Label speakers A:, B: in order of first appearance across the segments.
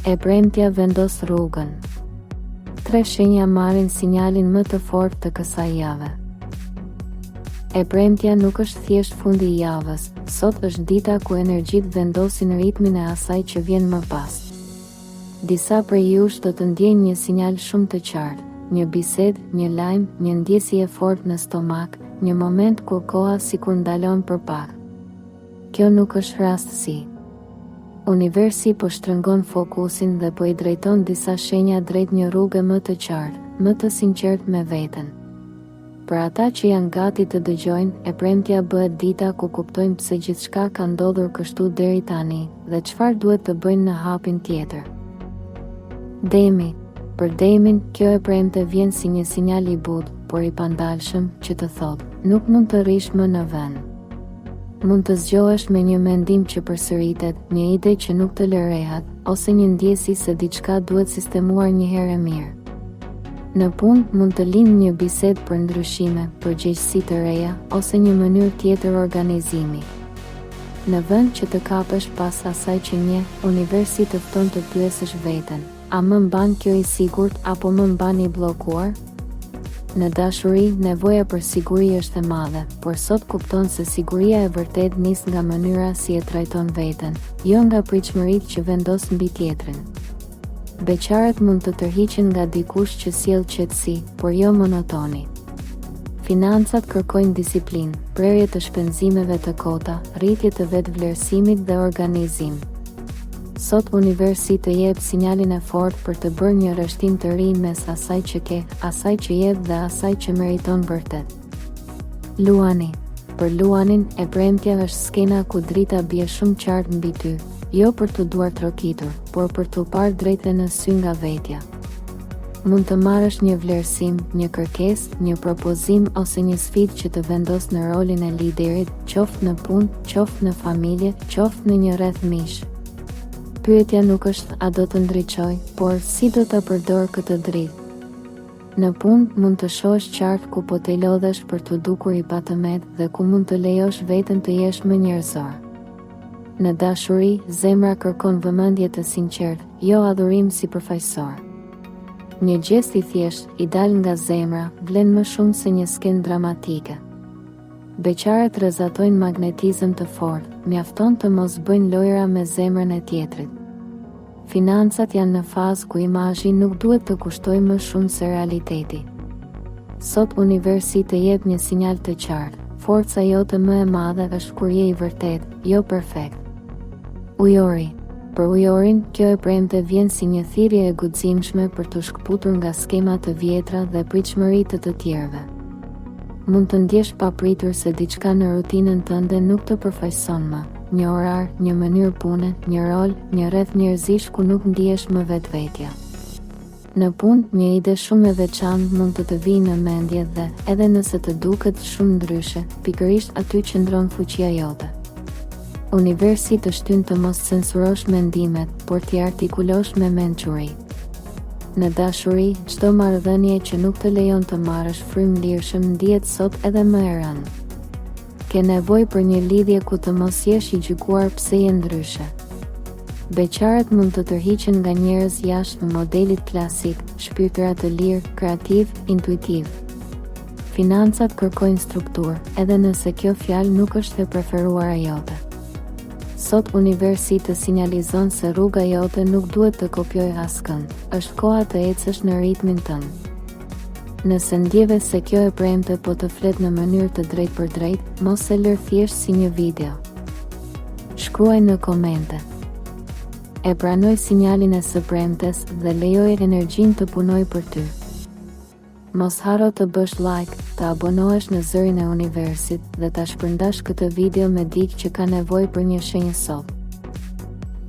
A: E premtja vendos rrugën. 3 shenja marrin sinjalin më të fortë të kësaj jave. E premtja nuk është thjesht fundi I javës, sot është dita ku energjitë vendosin ritmin e asaj që vjen më pas. Disa prej jush do të ndjejnë një sinjal shumë të qartë, një bisedë, një lajm, një ndjesje e fortë në stomak, një moment kur koha sikur ndalon për pak. Kjo nuk është rastësi. Universi po shtrëngon fokusin dhe po I drejton disa shenja drejt një rrugë më të qartë, më të sinqertë me veten. Për ata që janë gati të dëgjojnë, e premtja bëhet dita ku kuptojnë pse gjithçka ka ndodhur kështu deri tani dhe çfarë duhet të bëjnë në hapin tjetër. Demi. Për Demin, kjo e premte vjen si një sinjal I butë, por I pandalshëm, që të thotë, nuk mund të rish më në vend. Mund të zgjohesh me një mendim që përsëritet, një ide që nuk të lërehat, ose një ndjesi se diçka duhet sistemuar një herë e mirë. Në punë mund të lindë një bisedë për ndryshime, përgjegjësi të reja, ose një mënyrë tjetër organizimi. Në vend që të kapesh pas asaj që njeh, universi të fton të pyesësh veten, a më mban kjo I sigurt apo më mban I bllokuar? Në dashuri, nevoja për siguri është e madhe, por sot kupton se siguria e vërtet nis nga mënyra si e trajton veten, jo nga pritshmëritë që vendos mbi tjetrin. Beqarët mund të tërhiqen nga dikush që sjell qetësi, por jo monotoni. Financat kërkojnë disiplinë, prerje të shpenzimeve të kota, rritje të vetvlerësimit dhe organizim. Sot universi të jep sinjalin e fortë për të bërë një rreshtim të ri mes asaj që ke, asaj që jep dhe asaj që meriton vërtet. Luani. Për luanin, e premtja është skena ku drita bie shumë qartë mbi ty, jo për të duar trokitur, por për të parë drejt në sy nga vetja. Mund të marrësh një vlerësim, një kërkesë, një propozim ose një sfidë që të vendos në rolin e liderit, qoftë në punë, qoftë në familje, qoftë në një rreth mish. Pyetja nuk është a do të ndriçoj, por si do ta përdor këtë dritë. Në punë mund të shohësh qartë ku po të lodhesh për të dukur I patëmet dhe ku mund të lejosh veten të jesh më njerëzor. Në dashuri, zemra kërkon vëmendje të sinqertë, jo adhurim si përfaqësor. Një gjest I thjesht, I dal nga zemra, vlen më shumë se një skenë dramatike. Beqarët rrezatojnë magnetizëm të fortë, mjafton të mos bëjnë lojra me zemrën e tjetrit. Financat janë në fazë ku imazhi nuk duhet të kushtojë më shumë se realiteti. Sot universi të jep një sinjal të qartë, forca jote më e madhe është kur je I vërtet, jo perfekt. Ujori. Për ujorin, kjo e premte vjen si një thirrje e guximshme për të shkëputur nga skema të vjetra dhe pritshmëritë të tjerëve. Mund të ndjesh papritur se diçka në rutinën tënde nuk të përfaqëson më, një orar, një mënyrë pune, një rol, një rreth njerëzish ku nuk ndihesh më vetvetja. Në punë, një ide shumë e veçantë mund të vijë në mendje dhe, edhe nëse të duket shumë ndryshe, pikërisht aty qëndron fuqia jote. Universi të shtyn të mos censurosh mendimet, por t'i artikulosh me mençuri. Në dashuri, çdo marrëdhënie që nuk të lejon të marrësh frymëlirshëm ndihet sot edhe më e rëndë. Ke nevojë për një lidhje ku të mos jesh I gjykuar pse je ndryshe. Beqarët mund të tërhiqen nga njerëz jashtë modelit klasik, shpirtëra të lirë, kreativ, intuitiv. Financat kërkojnë strukturë, edhe nëse kjo fjalë nuk është e preferuara jote. Sot universi të sinjalizon se rruga jote nuk duhet të kopjojë askënd, është koha të ecësh në ritmin tënd. Nëse ndjeve se kjo e premte po të flet në mënyrë të drejtë për drejtë, mos e lër thjesht si një video. Shkruaj në komente. E pranoj sinjalin e së premtes dhe lejoj energjinë të punoj për ty. Mos haro të bësh like, të abonohesh në zërin e universit dhe ta shpërndash këtë video me dikë që ka nevojë për një shenjë sot.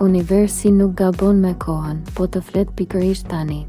A: Universi nuk gabon me kohën, po të flet pikërisht tani.